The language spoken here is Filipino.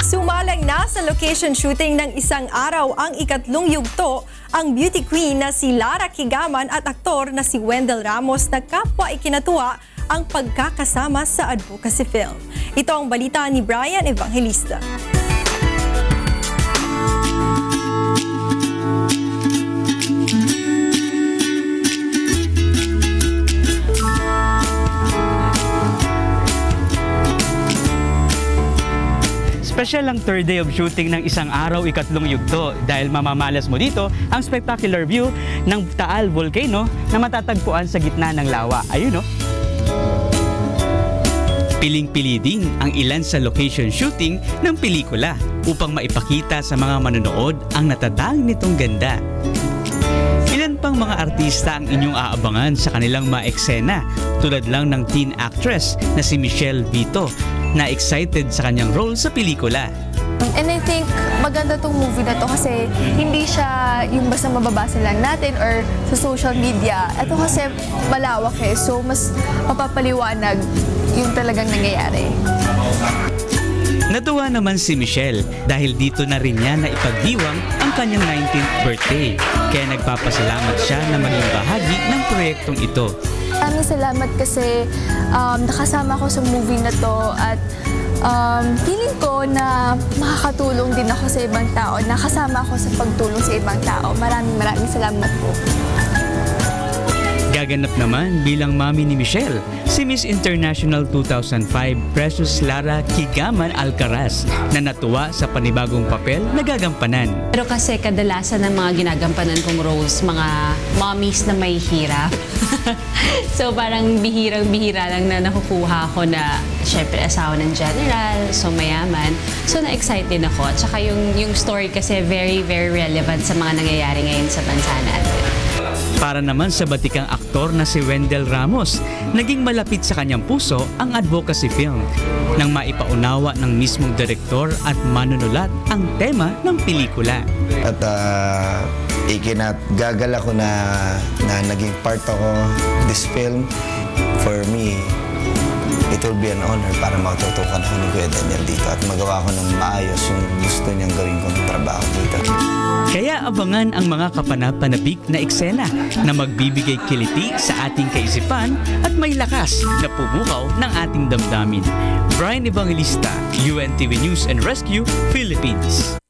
Sumalang na sa location shooting ng isang araw ang ikatlong yugto ang beauty queen na si Lara Kigaman at aktor na si Wendell Ramos na kapwa ikinatuwa ang pagkakasama sa advocacy film. Ito ang balita ni Brian Evangelista. Special ang third day of shooting ng isang araw ikatlong yugto dahil mamamalas mo dito ang spectacular view ng Taal Volcano na matatagpuan sa gitna ng lawa. Ayun, no? Piling-pili din ang ilan sa location shooting ng pelikula upang maipakita sa mga manonood ang natatang nitong ganda. Ilan pang mga artista ang inyong aabangan sa kanilang maeksena tulad lang ng teen actress na si Michelle Vito na excited sa kanyang role sa pelikula. And I think maganda tong movie na to kasi hindi siya yung basta mababasa lang natin or sa social media. Ito kasi malawak so mas mapapaliwanag yung talagang nangyayari. Natuwa naman si Michelle dahil dito na rin niya na ipagdiwang ang kanyang 19th birthday. Kaya nagpapasalamat siya na maging bahagi ng proyektong ito. Maraming salamat kasi nakasama ko sa movie na to at feeling ko na makakatulong din ako sa ibang tao. Nakasama ako sa pagtulong sa ibang tao. Maraming salamat po. Gaganap naman bilang mami ni Michelle, si Miss International 2005 Precious Lara Kigaman Alcaraz na natuwa sa panibagong papel na gagampanan. Pero kasi kadalasan ng mga ginagampanan kong roles, mga mommies na may hirap. So parang bihirang-bihira lang na nakukuha ko na syempre asawa ng general, so mayaman. So na-excited ako. At saka yung story kasi very, very relevant sa mga nangyayari ngayon sa bansa natin. Para naman sa batikang aktor na si Wendell Ramos, naging malapit sa kanyang puso ang advocacy film nang maipaunawa ng mismong direktor at manunulat ang tema ng pelikula. At ikinagagal ako na naging part ako this film. For me, it will be an honor para matutukan ako ni Kuya Daniel dito at magawa ko ng maayos yung gusto niyang gawin kong trabaho dito. Kaya abangan ang mga kapanapanabik na eksena na magbibigay kiliti sa ating kaisipan at may lakas na pumukaw ng ating damdamin. Brian Evangelista, UNTV News and Rescue, Philippines.